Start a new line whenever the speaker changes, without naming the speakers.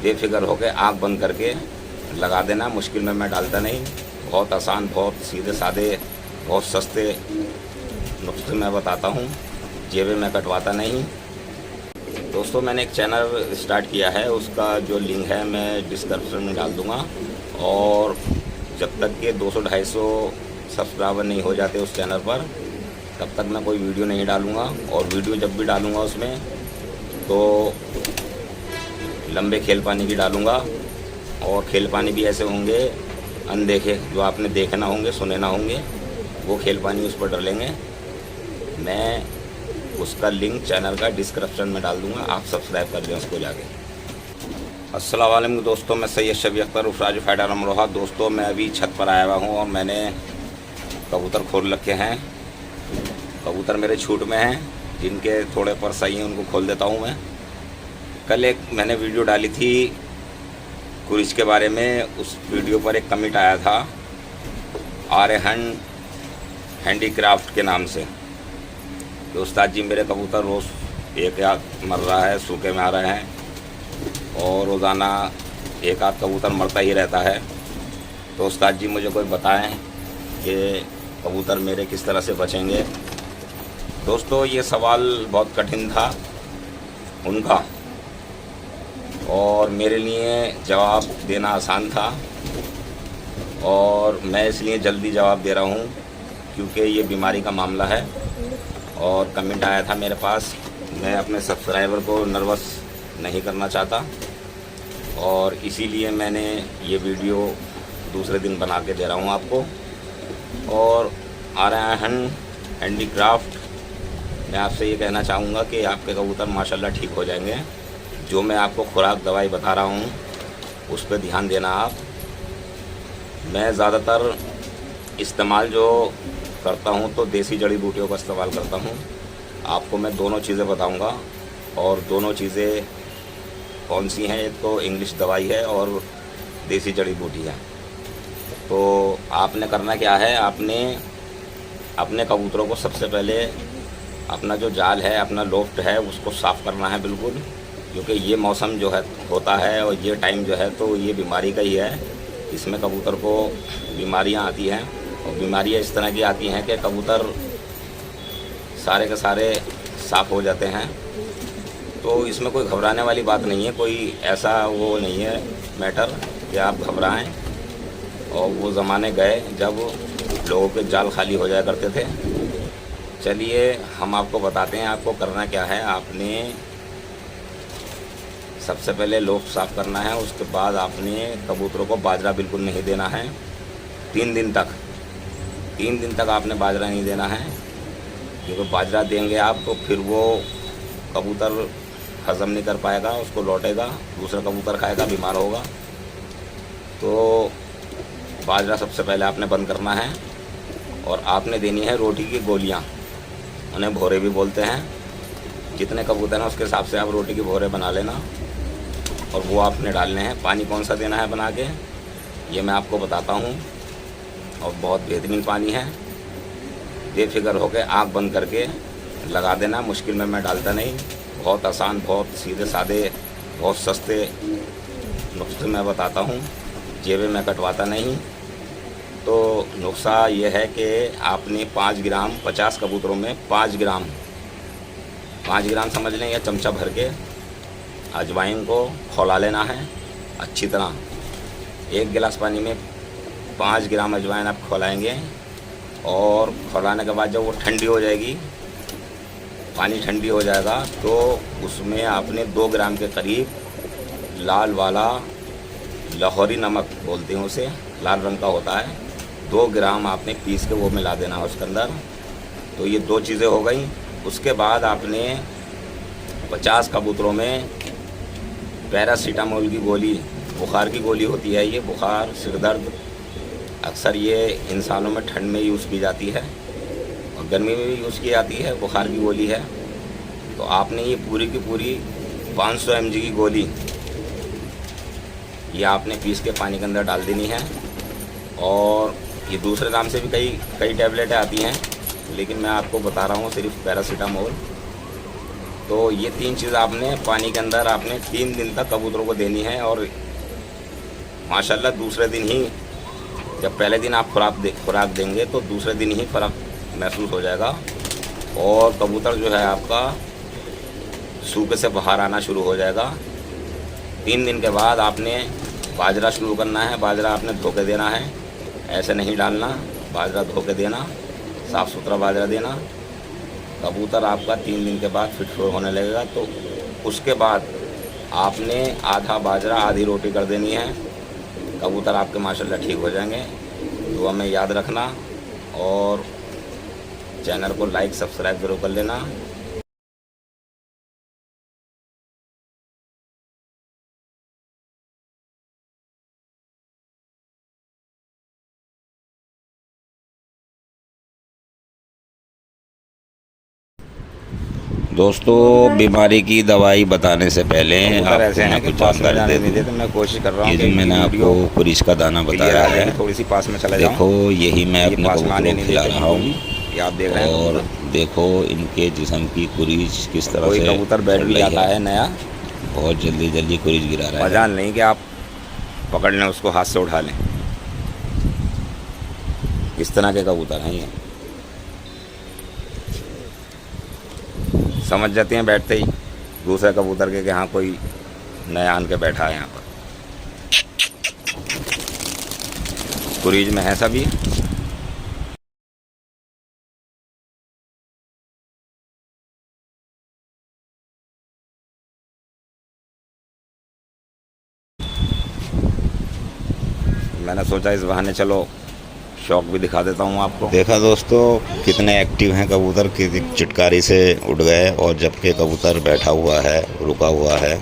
बेफिक्र होकर आँख बंद करके लगा देना। मुश्किल में मैं डालता नहीं, बहुत आसान, बहुत सीधे साधे, बहुत सस्ते नुस्खे मैं बताता हूँ, जेबें मैं कटवाता नहीं। दोस्तों, मैंने एक चैनल स्टार्ट किया है, उसका जो लिंक है मैं डिस्क्रिप्शन में डाल दूँगा। और जब तक के 200-250 सब्सक्राइबर नहीं हो जाते उस चैनल पर, तब तक मैं कोई वीडियो नहीं डालूँगा। और वीडियो जब भी डालूँगा उसमें तो लंबे खेल पानी की डालूँगा। और खेल पानी भी ऐसे होंगे अनदेखे, जो आपने देखे ना होंगे, सुने ना होंगे, वो खेल पानी उस पर डालेंगे। मैं उसका लिंक चैनल का डिस्क्रिप्शन में डाल दूँगा, आप सब्सक्राइब कर लें उसको जाके। अस्सलाम वालेकुम दोस्तों, मैं सैयद शबी अख्तर उफराज फाइटर अमरोहा। दोस्तों, मैं अभी छत पर आया हुआ हूँ और मैंने कबूतर खोल रखे हैं। कबूतर मेरे छूट में हैं, जिनके थोड़े पर सही हैं उनको खोल देता हूँ मैं। कल एक मैंने वीडियो डाली थी कुरिश के बारे में, उस वीडियो पर एक कमेंट आया था आर्यहन हैंडीक्राफ्ट के नाम से कि उस्ताद जी मेरे कबूतर रोज़ एक आध मर रहा है, सूखे में आ रहे हैं और रोज़ाना एक आध कबूतर मरता ही रहता है। तो उस्ताद जी मुझे कोई बताएं कि कबूतर मेरे किस तरह से बचेंगे। दोस्तों, ये सवाल बहुत कठिन था उनका और मेरे लिए जवाब देना आसान था। और मैं इसलिए जल्दी जवाब दे रहा हूँ क्योंकि ये बीमारी का मामला है और कमेंट आया था मेरे पास। मैं अपने सब्सक्राइबर को नर्वस नहीं करना चाहता और इसीलिए मैंने ये वीडियो दूसरे दिन बना के दे रहा हूँ आपको। और आर्यहन हैंडीक्राफ्ट, मैं आपसे ये कहना चाहूँगा कि आपके कबूतर माशाल्लाह ठीक हो जाएंगे। जो मैं आपको खुराक दवाई बता रहा हूँ उस पर ध्यान देना आप। मैं ज़्यादातर इस्तेमाल जो करता हूँ तो देसी जड़ी बूटियों का इस्तेमाल करता हूँ। आपको मैं दोनों चीज़ें बताऊँगा और दोनों चीज़ें कौन सी हैं, एक तो इंग्लिश दवाई है और देसी जड़ी बूटी है। तो आपने करना क्या है, आपने अपने कबूतरों को सबसे पहले अपना जो जाल है, अपना लोफ्ट है, उसको साफ़ करना है बिल्कुल। क्योंकि ये मौसम जो है होता है और ये टाइम जो है तो ये बीमारी का ही है। इसमें कबूतर को बीमारियां आती हैं और बीमारियां इस तरह की आती हैं कि कबूतर सारे के सारे साफ़ हो जाते हैं। तो इसमें कोई घबराने वाली बात नहीं है, कोई ऐसा वो नहीं है मैटर कि आप घबराएं। और वो ज़माने गए जब लोगों के जाल खाली हो जाया करते थे। चलिए हम आपको बताते हैं आपको करना क्या है। आपने सबसे पहले लोफ्ट साफ़ करना है, उसके बाद आपने कबूतरों को बाजरा बिल्कुल नहीं देना है 3 दिन तक। 3 दिन तक आपने बाजरा नहीं देना है, क्योंकि बाजरा देंगे आप तो फिर वो कबूतर हज़म नहीं कर पाएगा, उसको लौटेगा, दूसरा कबूतर खाएगा, बीमार होगा। तो बाजरा सबसे पहले आपने बंद करना है। और आपने देनी है रोटी की गोलियां, उन्हें भोरे भी बोलते हैं। जितने कबूतर हैं उसके हिसाब से आप रोटी की भोरे बना लेना और वो आपने डालने हैं। पानी कौन सा देना है बना के, ये मैं आपको बताता हूँ और बहुत बेहतरीन पानी है। बेफिक्र होकर आँख बंद करके लगा देना। मुश्किल में मैं डालता नहीं, बहुत आसान, बहुत सीधे साधे, बहुत सस्ते नुस्खे मैं बताता हूँ, जेबें मैं कटवाता नहीं। तो नुस्खा ये है कि आपने 5 ग्राम 50 कबूतरों में 5 ग्राम समझ लें, या चमचा भर के अजवाइन को खौला लेना है अच्छी तरह। 1 गिलास पानी में 5 ग्राम अजवाइन आप खौलाएंगे और खौलाने के बाद जब वो ठंडी हो जाएगी, पानी ठंडी हो जाएगा, तो उसमें आपने 2 ग्राम के करीब लाल वाला लाहौरी नमक बोलते हैं उसे, लाल रंग का होता है, 2 ग्राम आपने पीस के वो मिला देना है उसके अंदर। तो ये 2 चीज़ें हो गई। उसके बाद आपने 50 कबूतरों में पैरासीटामोल की गोली, बुखार की गोली होती है ये, बुखार, सिर दर्द, अक्सर ये इंसानों में ठंड में यूज़ की जाती है और गर्मी में भी यूज़ की जाती है, बुखार की गोली है। तो आपने ये पूरी की पूरी 500 mg की गोली ये आपने पीस के पानी के अंदर डाल देनी है। और ये दूसरे नाम से भी कई टैबलेटें आती हैं, लेकिन मैं आपको बता रहा हूँ सिर्फ पैरासीटामोल। तो ये 3 चीज़ आपने पानी के अंदर आपने 3 दिन तक कबूतरों को देनी है। और माशाल्लाह दूसरे दिन ही, जब पहले दिन आप खुराक देंगे तो दूसरे दिन ही फ़र्क महसूस हो जाएगा और कबूतर जो है आपका सूखे से बाहर आना शुरू हो जाएगा। 3 दिन के बाद आपने बाजरा शुरू करना है। बाजरा आपने धो के देना है, ऐसे नहीं डालना, बाजरा धो के देना, साफ़ सुथरा बाजरा देना। कबूतर आपका 3 दिन के बाद फिट होने लगेगा। तो उसके बाद आपने आधा बाजरा आधी रोटी कर देनी है। कबूतर आपके माशाल्लाह ठीक हो जाएंगे। दुआ में याद रखना और चैनल को लाइक सब्सक्राइब जरूर कर लेना। दोस्तों, बीमारी की दवाई बताने से पहले आपको मैं कुछ जानकारी दे दूं।
तो मैं कोशिश कर रहा हूँ
ये जो मैंने आपको कुरीश का दाना बताया है,
थोड़ी सी पास में चला जाऊं।
देखो यही मैं अपने कबूतरों को खिला रहा हूँ।
ये आप देख रहे हैं।
और देखो इनके जिस्म की कुरीश किस तरह
कोई
से
कबूतर बैठ भी आता है नया,
बहुत जल्दी जल्दी कुरीश गिरा रहा है।
मजाल नहीं कि आप पकड़ लें उसको, हाथ से उठा लें।
इस तरह के कबूतर हैं ये,
समझ जाते हैं बैठते ही दूसरे कबूतर के कि हाँ कोई नया आन के बैठा है यहाँ पर। कुरीज में है सभी। मैंने सोचा इस बहाने चलो शौक भी दिखा देता हूँ आपको।
देखा दोस्तों कितने एक्टिव हैं कबूतर, कि चिटकारी से उड़ गए और जबकि कबूतर बैठा हुआ है, रुका हुआ है।